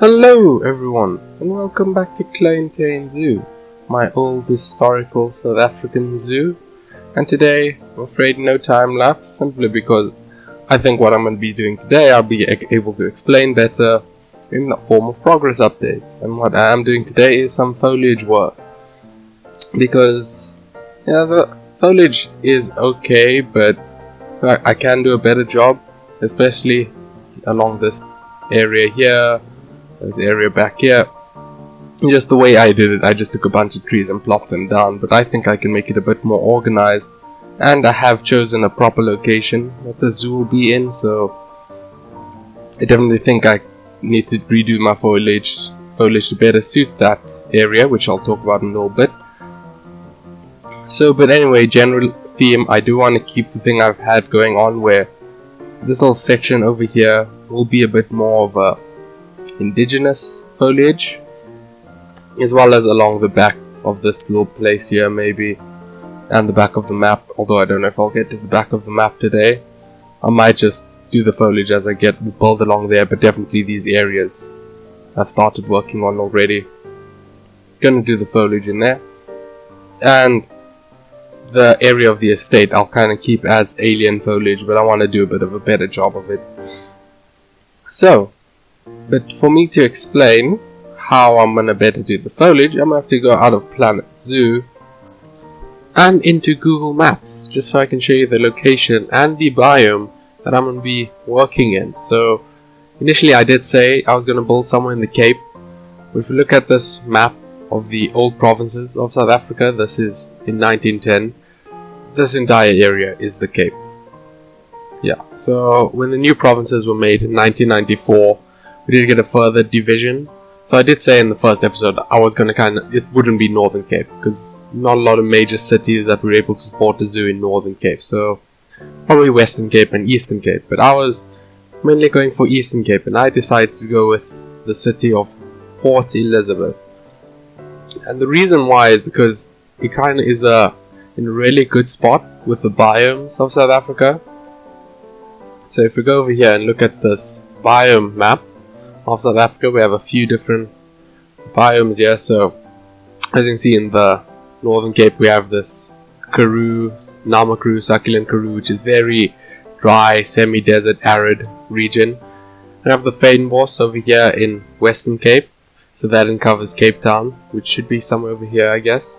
Hello everyone, and welcome back to Klein Tuin Zoo, my old historical South African zoo. And today, I'm afraid no time lapse, simply because I think what I'm going to be doing today I'll be able to explain better in the form of progress updates. And what I am doing today is some foliage work, because the foliage is okay, but I can do a better job, especially along this area here. This area back here. Just the way I did it, I just took a bunch of trees and plopped them down, but I think I can make it a bit more organized, and I have chosen a proper location that the zoo will be in, so I definitely think I need to redo my foliage to better suit that area, which I'll talk about in a little bit. But anyway, general theme, I do want to keep the thing I've had going on, where this little section over here will be a bit more of a indigenous foliage, as well as along the back of this little place here maybe, and the back of the map, although I don't know if I'll get to the back of the map today. I might just do the foliage as I build along there, but definitely these areas I've started working on already. Gonna do the foliage in there, and the area of the estate I'll kind of keep as alien foliage, but I want to do a bit of a better job of it. But for me to explain how I'm gonna better do the foliage, I'm gonna have to go out of Planet Zoo and into Google Maps, just so I can show you the location and the biome that I'm gonna be working in. So initially I did say I was gonna build somewhere in the Cape. If you look at this map of the old provinces of South Africa, this is in 1910. This entire area is the Cape. Yeah, so when the new provinces were made in 1994, we did get a further division. So I did say in the first episode I was going to it wouldn't be Northern Cape, because not a lot of major cities that were able to support a zoo in Northern Cape. So probably Western Cape and Eastern Cape. But I was mainly going for Eastern Cape, and I decided to go with the city of Port Elizabeth. And the reason why is because it kind of is in a really good spot with the biomes of South Africa. So if we go over here and look at this biome map of South Africa, we have a few different biomes here. So as you can see, in the Northern Cape we have this Karoo, Namakru, succulent Karoo, which is very dry, semi-desert, arid region. We have the fynbos over here in Western Cape, so that covers Cape Town, which should be somewhere over here, I guess.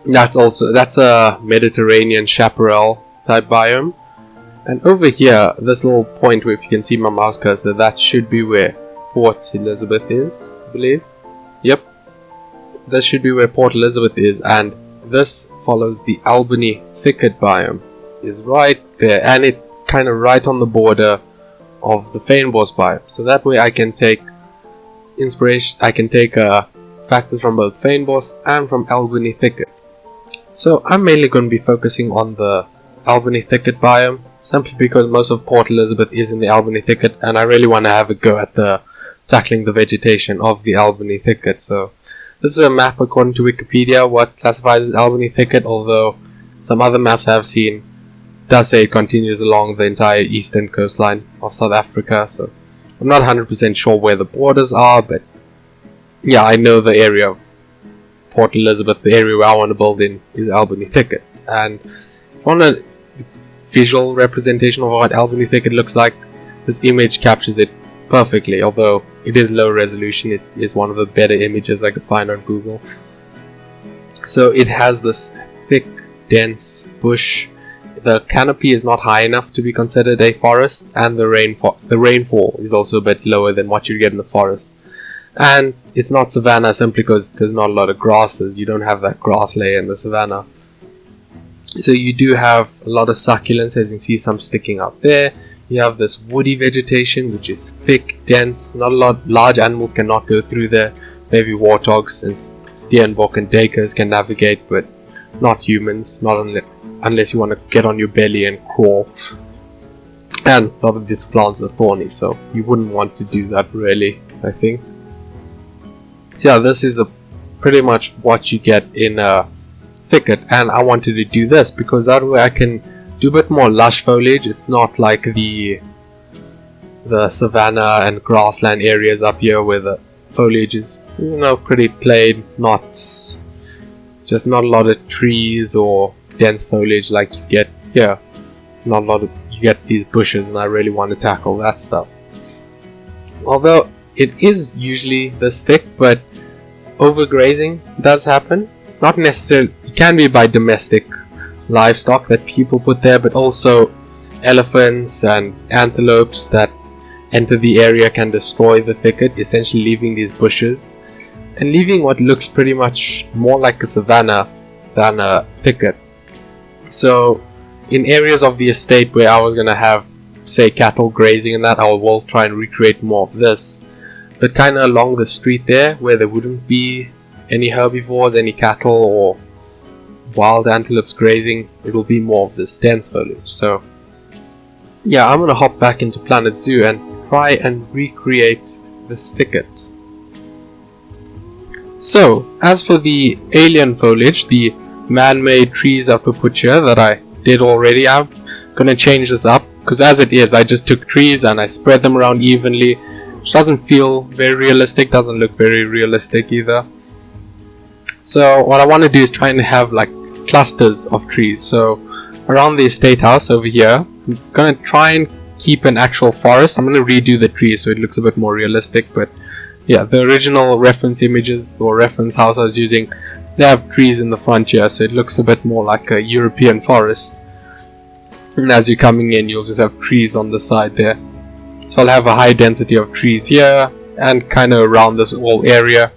That's a Mediterranean chaparral type biome. And over here, this little point where, if you can see my mouse cursor, that should be where Port Elizabeth is, I believe. Yep. This should be where Port Elizabeth is, and this follows the Albany thicket biome. Is right there, and it kind of right on the border of the fynbos biome. So that way I can take inspiration, I can take factors from both fynbos and from Albany thicket. So I'm mainly going to be focusing on the Albany thicket biome, simply because most of Port Elizabeth is in the Albany thicket, and I really want to have a go at tackling the vegetation of the Albany thicket. So this is a map according to Wikipedia what classifies as Albany thicket, although some other maps I have seen does say it continues along the entire eastern coastline of South Africa. So I'm not 100% sure where the borders are, but yeah, I know the area of Port Elizabeth, the area where I want to build in, is Albany thicket. And if I want a visual representation of what Albany thicket looks like, this image captures it perfectly. Although it is low resolution, it is one of the better images I could find on Google. So it has this thick, dense bush. The canopy is not high enough to be considered a forest, and the rainfall is also a bit lower than what you get in the forest. And it's not savanna simply because there's not a lot of grasses. You don't have that grass layer in the savanna. So you do have a lot of succulents, as you can see some sticking out there. You have this woody vegetation, which is thick, dense. Not a lot, large animals cannot go through there. Maybe warthogs and steenbok and duikers can navigate, but not humans, not unless you want to get on your belly and crawl. And a lot of these plants are thorny, so you wouldn't want to do that really, I think. So yeah, this is pretty much what you get in a thicket, and I wanted to do this because that way I can do a bit more lush foliage. It's not like the the savanna and grassland areas up here where the foliage is, you know, pretty plain, just not a lot of trees or dense foliage like you get here. Not a lot of, you get these bushes, and I really want to tackle that stuff. Although it is usually this thick, but overgrazing does happen. Not necessarily, it can be by domestic livestock that people put there, but also elephants and antelopes that enter the area can destroy the thicket, essentially leaving these bushes and leaving what looks pretty much more like a savanna than a thicket. So in areas of the estate where I was going to have, say, cattle grazing and that, I will try and recreate more of this. But kind of along the street there, where there wouldn't be any herbivores, any cattle or wild antelopes grazing, it will be more of this dense foliage. So yeah, I'm going to hop back into Planet Zoo and try and recreate this thicket. So, as for the alien foliage, the man-made trees I've put here that I did already, I'm going to change this up, because as it is, I just took trees and I spread them around evenly, which doesn't feel very realistic, doesn't look very realistic either. So what I want to do is try and have like clusters of trees. So around the estate house over here, I'm going to try and keep an actual forest. I'm going to redo the trees so it looks a bit more realistic, but yeah, the original reference images or reference house I was using, they have trees in the front here, so it looks a bit more like a European forest. And as you're coming in, you'll just have trees on the side there. So I'll have a high density of trees here and kind of around this whole area.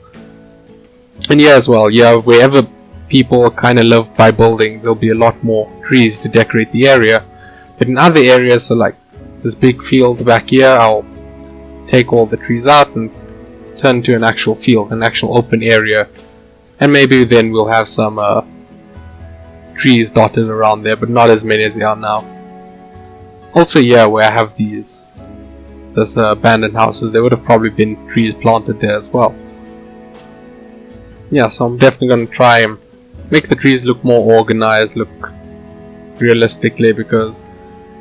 And here as well, yeah, wherever people kind of live by buildings, there'll be a lot more trees to decorate the area. But in other areas, so like this big field back here, I'll take all the trees out and turn to an actual field, an actual open area. And maybe then we'll have some trees dotted around there, but not as many as they are now. Also, yeah, where I have this abandoned houses, there would have probably been trees planted there as well. Yeah, so I'm definitely going to try and make the trees look more organized, look realistically, because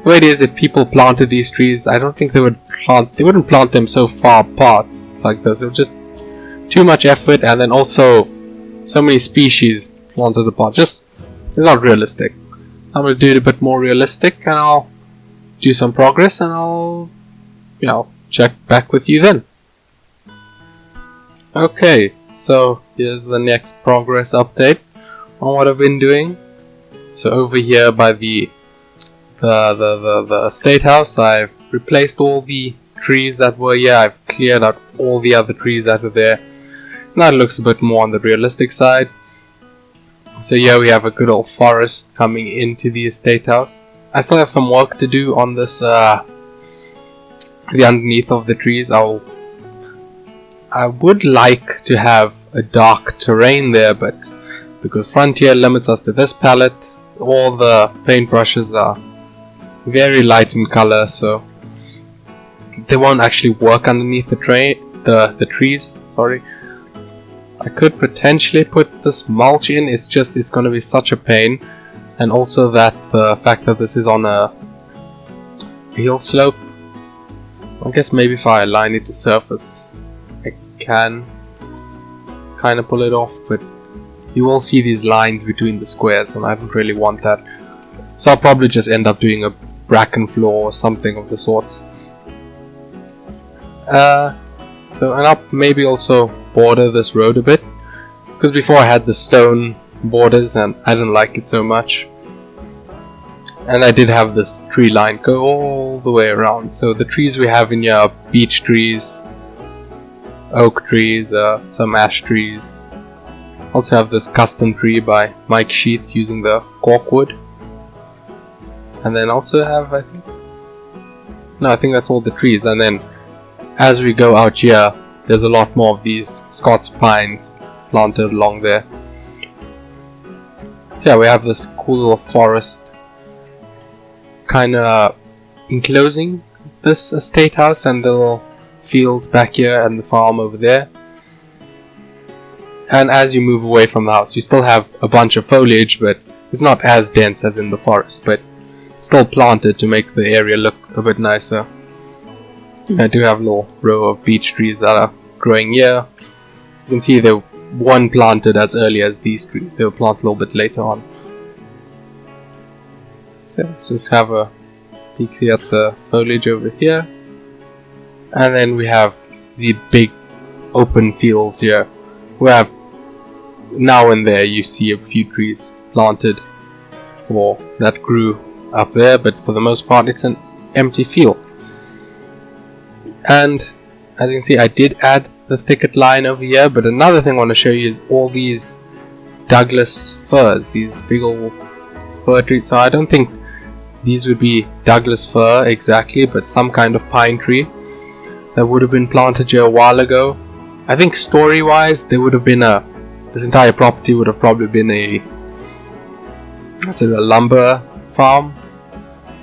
the way it is, if people planted these trees, I don't think they wouldn't plant them so far apart like this. It was just too much effort, and then also so many species planted apart. Just, it's not realistic. I'm going to do it a bit more realistic, and I'll do some progress, and I'll, you know, check back with you then. Okay, so here's the next progress update on what I've been doing. So over here by the estate house, I've replaced all the trees that were here. I've cleared out all the other trees that were there. Now it looks a bit more on the realistic side. So here we have a good old forest coming into the estate house. I still have some work to do on this, the underneath of the trees. I would like to have a dark terrain there, but because Frontier limits us to this palette, all the paintbrushes are very light in color, so they won't actually work underneath the trees. Sorry. I could potentially put this mulch in. It's going to be such a pain, and also that the fact that this is on a hill slope. I guess maybe if I align it to surface, I can kind of pull it off, but you will see these lines between the squares, and I don't really want that. So I'll probably just end up doing a bracken floor or something of the sorts. And I'll maybe also border this road a bit, because before I had the stone borders and I didn't like it so much. And I did have this tree line go all the way around. So the trees we have in here are beech trees, oak trees, some ash trees. Also have this custom tree by Mike Sheets using the corkwood. And then also have, I think that's all the trees. And then as we go out here, there's a lot more of these Scots pines planted along there. So yeah, we have this cool little forest kind of enclosing this estate house and the little field back here and the farm over there. And as you move away from the house, you still have a bunch of foliage, but it's not as dense as in the forest, but still planted to make the area look a bit nicer. I do have a little row of beech trees that are growing here. You can see they weren't planted as early as these trees. They were planted a little bit later on. So let's just have a peek here at the foliage over here. And then we have the big open fields here. We have now and there you see a few trees planted or that grew up there, but for the most part it's an empty field. And as you can see, I did add the thicket line over here, but another thing I want to show you is all these Douglas firs, these big old fir trees. So I don't think these would be Douglas fir exactly, but some kind of pine tree that would have been planted here a while ago. I think story wise there would have been this entire property would have probably been a lumber farm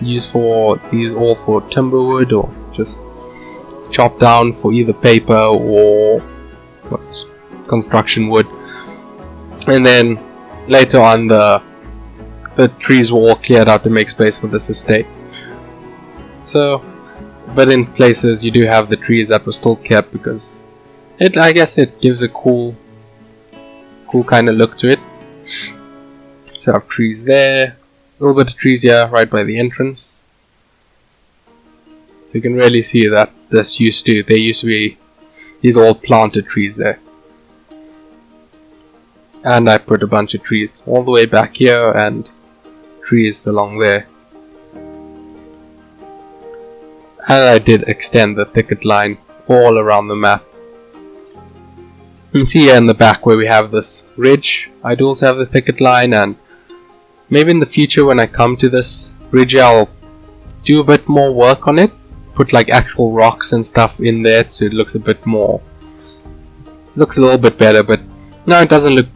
used for these, all for timberwood or just chopped down for either paper or construction wood. And then later on the trees were all cleared out to make space for this estate. So, but in places you do have the trees that were still kept because I guess it gives a cool kind of look to it. So I have trees there, a little bit of trees here right by the entrance. So you can really see that there used to be these all planted trees there. And I put a bunch of trees all the way back here and trees along there. And I did extend the thicket line all around the map. You can see here in the back where we have this ridge, I do also have the thicket line, and maybe in the future when I come to this ridge I'll do a bit more work on it. Put like actual rocks and stuff in there so it looks a little bit better, but no, it doesn't look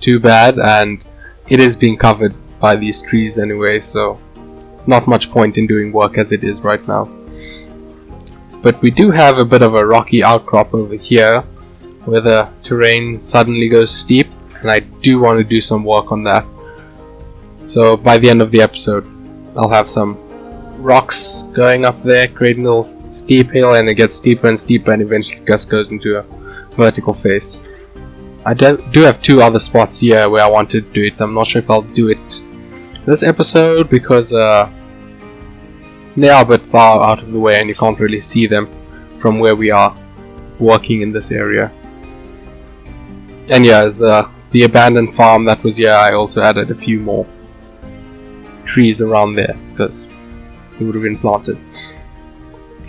too bad, and it is being covered by these trees anyway, so it's not much point in doing work as it is right now. But we do have a bit of a rocky outcrop over here where the terrain suddenly goes steep, and I do want to do some work on that. So by the end of the episode I'll have some rocks going up there, creating a little steep hill, and it gets steeper and steeper and eventually just goes into a vertical face. I do have two other spots here where I want to do it. I'm not sure if I'll do it this episode because they are a bit far out of the way and you can't really see them from where we are working in this area. And yeah, as the abandoned farm that was here, I also added a few more trees around there because it would have been planted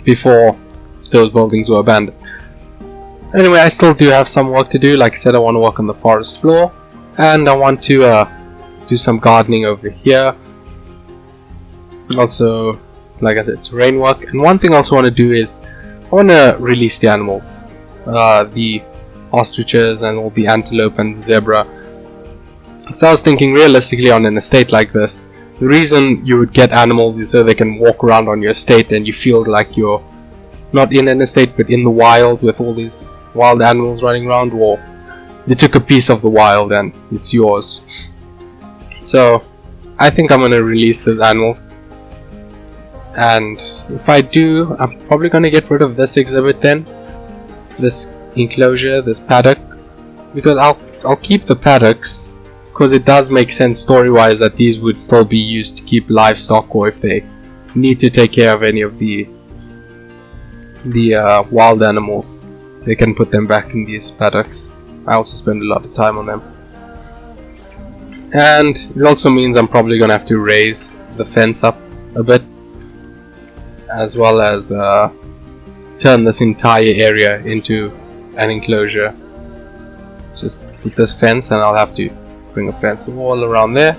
before those buildings were abandoned. Anyway, I still do have some work to do. Like I said, I want to work on the forest floor, and I want to do some gardening over here. Also, like I said, terrain work. And one thing I also want to do is I want to release the animals, the ostriches and all the antelope and the zebra. So I was thinking realistically on an estate like this, the reason you would get animals is so they can walk around on your estate and you feel like you're not in an estate but in the wild with all these wild animals running around, or they took a piece of the wild and it's yours. So I think I'm going to release those animals, and if I do, I'm probably going to get rid of this exhibit then, this enclosure, this paddock, because I'll keep the paddocks because it does make sense story-wise that these would still be used to keep livestock, or if they need to take care of any of the wild animals, they can put them back in these paddocks. I also spend a lot of time on them. And it also means I'm probably gonna have to raise the fence up a bit, as well as turn this entire area into an enclosure just with this fence, and I'll have to bring a fence wall around there,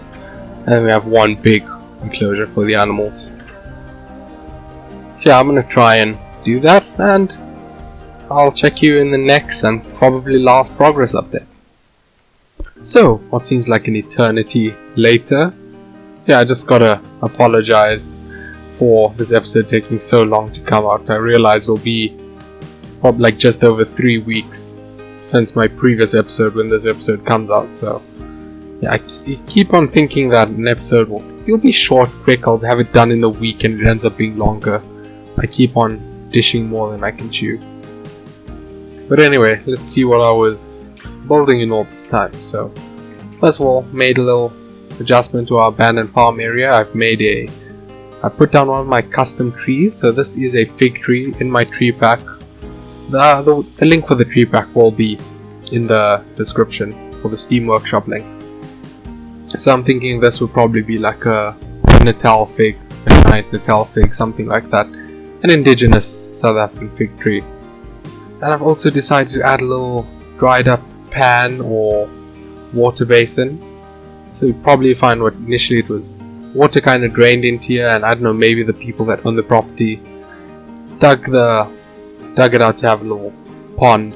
and then we have one big enclosure for the animals. So yeah, I'm gonna try and do that, and I'll check you in the next and probably last progress update. So, what seems like an eternity later, yeah, I just gotta apologize for this episode taking so long to come out. I realize it'll be probably like just over 3 weeks since my previous episode when this episode comes out, so yeah, I keep on thinking that an episode will be short, quick, I'll have it done in a week, and it ends up being longer. I keep on dishing more than I can chew. But anyway, let's see what I was building in all this time. So first of all, made a little adjustment to our abandoned farm area. I put down one of my custom trees. So this is a fig tree in my tree pack. The link for the tree pack will be in the description for the Steam Workshop link. So I'm thinking this would probably be like a Natal fig, a giant Natal fig, something like that. An indigenous South African fig tree. And I've also decided to add a little dried up pan or water basin. So you probably find what initially it was water kind of drained into here, and I don't know, maybe the people that own the property dug it out to have a little pond,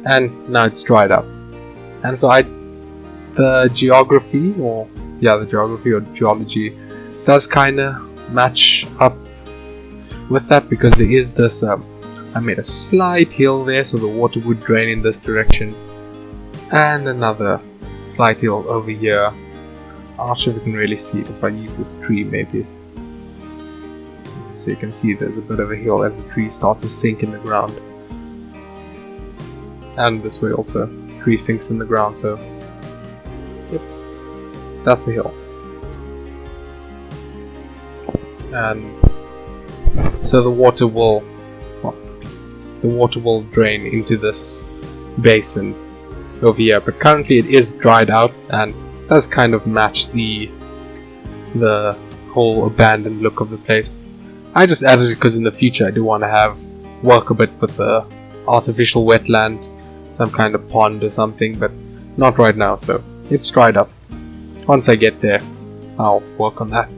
and now it's dried up. And so the geography or geology does kind of match up with that, because there is this I made a slight hill there so the water would drain in this direction, and another slight hill over here. I'm not sure if you can really see it if I use this tree maybe. So you can see there's a bit of a hill as the tree starts to sink in the ground. And this way also, the tree sinks in the ground, so yep, that's a hill. And so the water will drain into this basin over here, but currently it is dried out and does kind of match the whole abandoned look of the place. I just added it because in the future I do want to work a bit with the artificial wetland, some kind of pond or something, but not right now, so it's dried up. Once I get there, I'll work on that.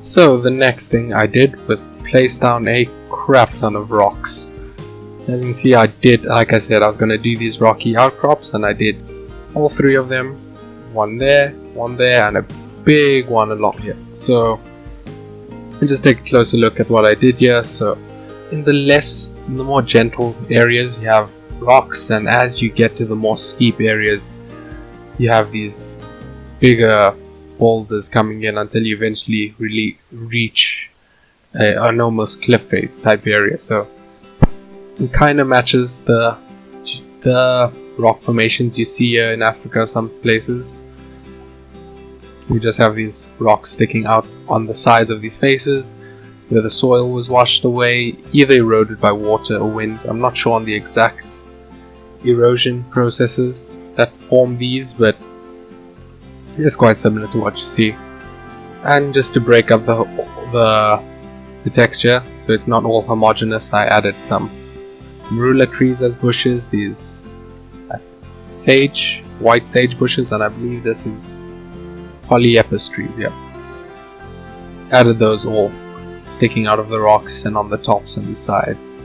So the next thing I did was place down a crap ton of rocks. As you can see, like I said, I was going to do these rocky outcrops, and I did all three of them. One there, and a big one along here. So let's just take a closer look at what I did here. So in the more gentle areas you have rocks, and as you get to the more steep areas you have these bigger boulders coming in until you eventually really reach an almost cliff face type area. So it kind of matches the rock formations you see here in Africa, some places. You just have these rocks sticking out on the sides of these faces where the soil was washed away, either eroded by water or wind. I'm not sure on the exact erosion processes that form these, but it's quite similar to what you see. And just to break up the texture, so it's not all homogeneous, I added some marula trees as bushes, these white sage bushes, and I believe this is polyepis trees, yeah. Added those all sticking out of the rocks and on the tops and the sides.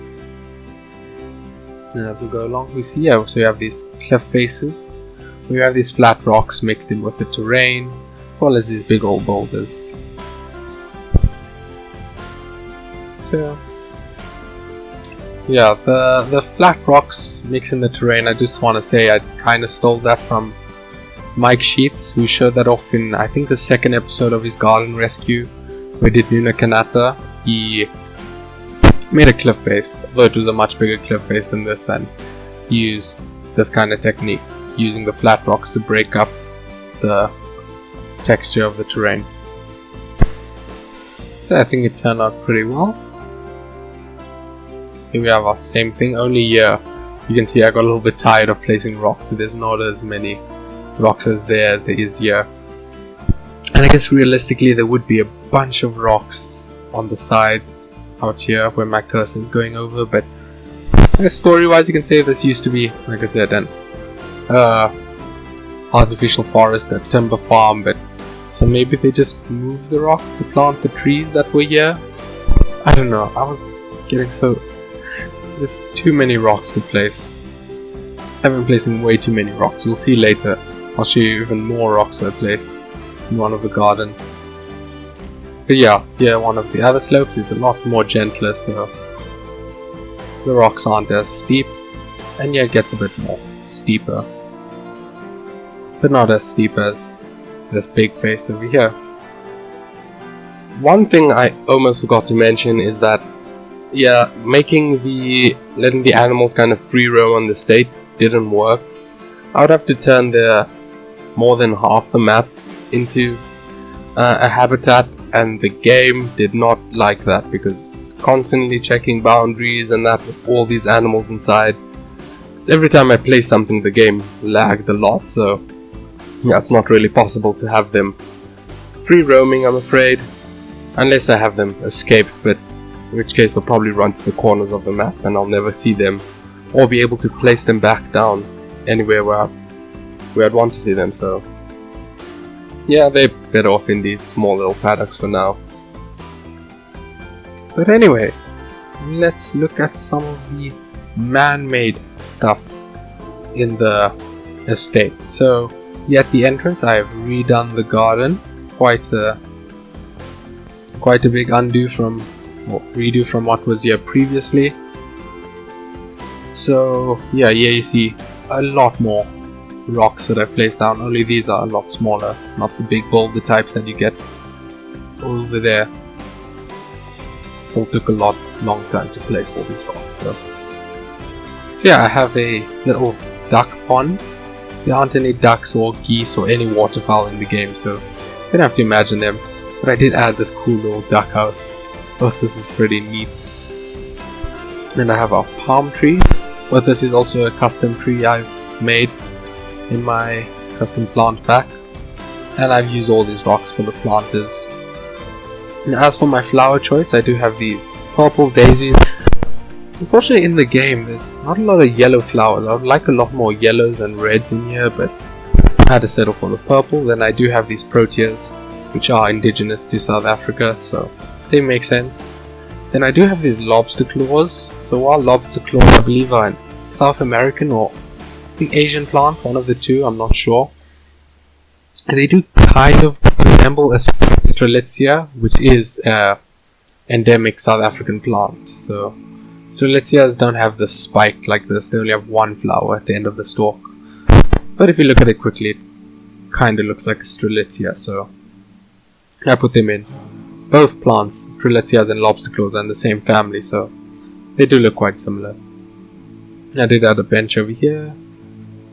And as we go along, we see, so you have these cliff faces. We have these flat rocks mixed in with the terrain, as well as these big old boulders. So yeah, the flat rocks mixing the terrain, I just want to say I kind of stole that from Mike Sheets, who showed that off in, I think, the second episode of his garden rescue, where he did Nuna Kanata. He made a cliff face, although it was a much bigger cliff face than this, and he used this kind of technique, using the flat rocks to break up the texture of the terrain. So I think it turned out pretty well. Here we have our same thing, only here you can see I got a little bit tired of placing rocks, so there's not as many rocks as there is here. And I guess realistically there would be a bunch of rocks on the sides out here where my cursor is going over, but I guess story wise you can say this used to be, like I said, an artificial forest, a timber farm, but so maybe they just moved the rocks to plant the trees that were here. I don't know, I was getting so... there's too many rocks to place. I've been placing way too many rocks. You'll see later. I'll show you even more rocks I placed in one of the gardens. But yeah, one of the other slopes is a lot more gentler, so the rocks aren't as steep, and yeah, it gets a bit more steeper, but not as steep as this big face over here. One thing I almost forgot to mention is that yeah, letting the animals kind of free roam on the estate didn't work. I would have to turn more than half the map into a habitat, and the game did not like that because it's constantly checking boundaries and that with all these animals inside. So every time I play something, the game lagged a lot, so yeah, it's not really possible to have them free roaming, I'm afraid, unless I have them escape, but in which case they'll probably run to the corners of the map and I'll never see them or be able to place them back down anywhere where I'd want to see them. So yeah, they're better off in these small little paddocks for now. But anyway, let's look at some of the man-made stuff in the estate. So yeah, at the entrance I have redone the garden, quite a big redo from what was here previously. So yeah, here you see a lot more rocks that I've placed down, only these are a lot smaller, not the big boulder types that you get over there. Still took a long time to place all these rocks though. So yeah, I have a little duck pond. There aren't any ducks or geese or any waterfowl in the game, so you don't have to imagine them. But I did add this cool little duck house. Both this is pretty neat. Then I have a palm tree, but this is also a custom tree I've made in my custom plant pack. And I've used all these rocks for the planters. And as for my flower choice, I do have these purple daisies. Unfortunately in the game there's not a lot of yellow flowers. I would like a lot more yellows and reds in here, but I had to settle for the purple. Then I do have these proteas, which are indigenous to South Africa, so they make sense. Then I do have these lobster claws. So while lobster claws I believe are an South American or the Asian plant, one of the two, I'm not sure. They do kind of resemble a Strelitzia, which is an endemic South African plant. So Strelitzias don't have the spike like this, they only have one flower at the end of the stalk. But if you look at it quickly, it kinda looks like a Strelitzia, so I put them in. Both plants, Strelitzias and lobster claws, are in the same family, so they do look quite similar. I did add a bench over here,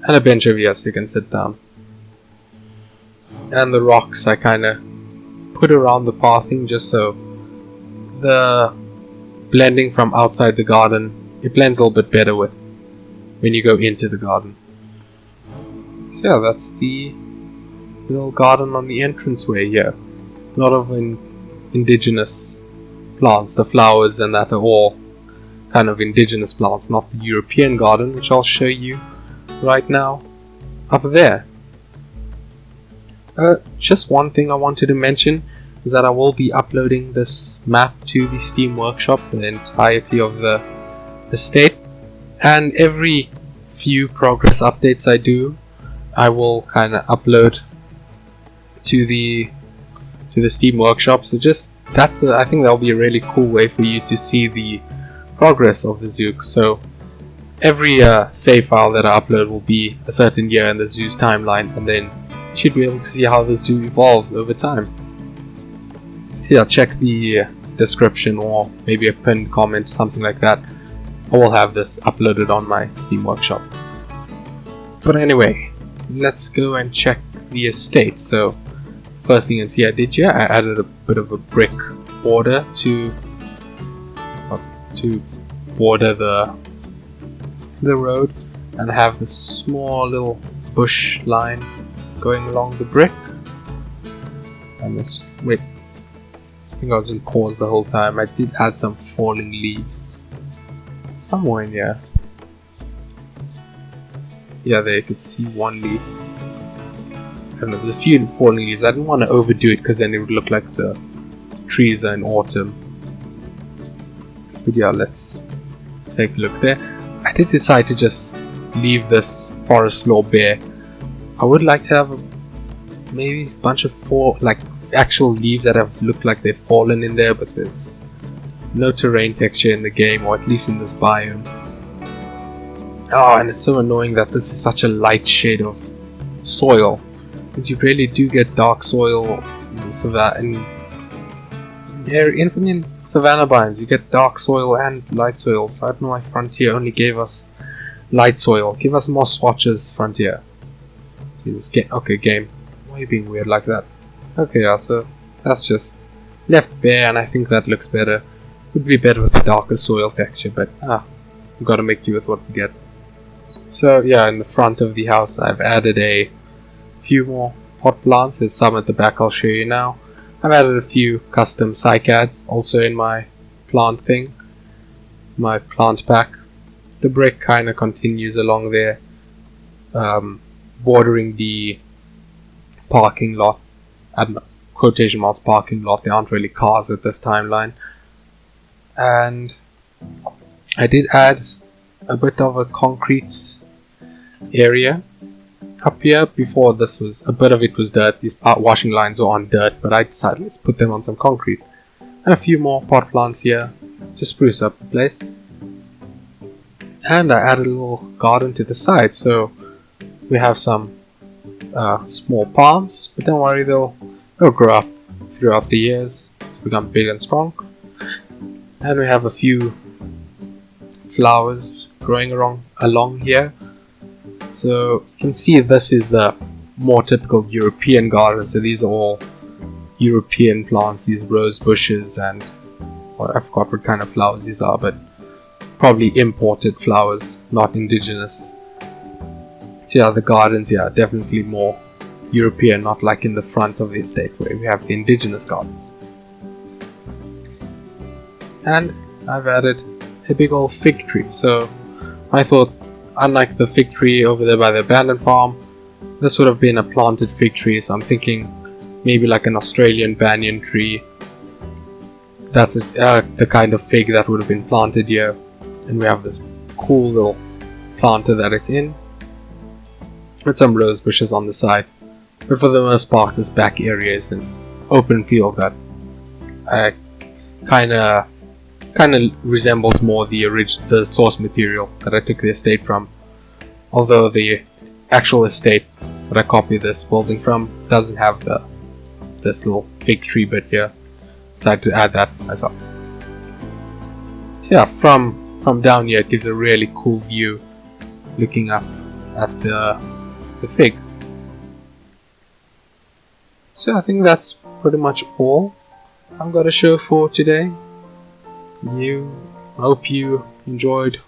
and a bench over here so you can sit down. And the rocks I kinda put around the pathing just so the blending from outside the garden, it blends a little bit better with when you go into the garden. So yeah, that's the little garden on the entranceway here. A lot of indigenous plants, the flowers and that are all kind of indigenous plants, not the European garden, which I'll show you right now up there. Just one thing I wanted to mention is that I will be uploading this map to the Steam Workshop, the entirety of the estate, and every few progress updates I do, I will kind of upload to the Steam Workshop. So I think that'll be a really cool way for you to see the progress of the zoo. So every save file that I upload will be a certain year in the zoo's timeline, and then you should be able to see how the zoo evolves over time. So yeah, check the description or maybe a pinned comment, something like that. I will have this uploaded on my Steam Workshop. But anyway, let's go and check the estate. So first thing you can see I did here, I added a bit of a brick border to border the road, and have this small little bush line going along the brick. And let's just wait. I think I was in pause the whole time. I did add some falling leaves somewhere in here. Yeah, there you could see one leaf. I don't know, there's a few falling leaves. I didn't want to overdo it because then it would look like the trees are in autumn. But yeah, let's take a look there. I did decide to just leave this forest floor bare. I would like to have maybe a bunch of actual leaves that have looked like they've fallen in there, but there's no terrain texture in the game, or at least in this biome. Oh, and it's so annoying that this is such a light shade of soil, because you really do get dark soil in in savanna biomes, you get dark soil and light soil. So I don't know why Frontier only gave us light soil. Give us more swatches, Frontier. Jesus, okay, game. Why are you being weird like that? Okay, yeah, so that's just left bare, and I think that looks better. Would be better with a darker soil texture, but we've got to make do with what we get. So yeah, in the front of the house, I've added a few more pot plants. There's some at the back I'll show you now. I've added a few custom cycads also in my plant thing, my plant pack. The brick kind of continues along there, bordering the parking lot. I don't know, quotation marks parking lot. There aren't really cars at this timeline. And I did add a bit of a concrete area up here. Before, this was a bit of it was dirt. These washing lines were on dirt, but I decided let's put them on some concrete. And a few more pot plants here to spruce up the place. And I added a little garden to the side, so we have some small palms, but don't worry, they'll grow up throughout the years to become big and strong. And we have a few flowers growing along here. So you can see this is the more typical European garden. So these are all European plants, these rose bushes, and I forgot what kind of flowers these are, but probably imported flowers, not indigenous. So yeah, the gardens, yeah, definitely more European, not like in the front of the estate where we have the indigenous gardens. And I've added a big old fig tree. So I thought, unlike the fig tree over there by the abandoned farm, this would have been a planted fig tree. So I'm thinking maybe like an Australian banyan tree. That's the kind of fig that would have been planted here. And we have this cool little planter that it's in, with some rose bushes on the side. But for the most part, this back area is an open field that kind of resembles more the source material that I took the estate from. Although the actual estate that I copied this building from doesn't have this little fig tree bit here. Decided to add that myself. So yeah, from down here it gives a really cool view looking up at the fig. So I think that's pretty much all I've got to show for today. I hope you enjoyed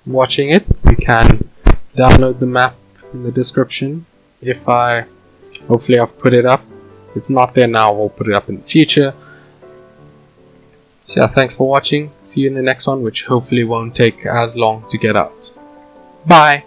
watching it. You can download the map in the description. Hopefully I've put it up. If it's not there now, we'll put it up in the future. So yeah, thanks for watching. See you in the next one, which hopefully won't take as long to get out. Bye!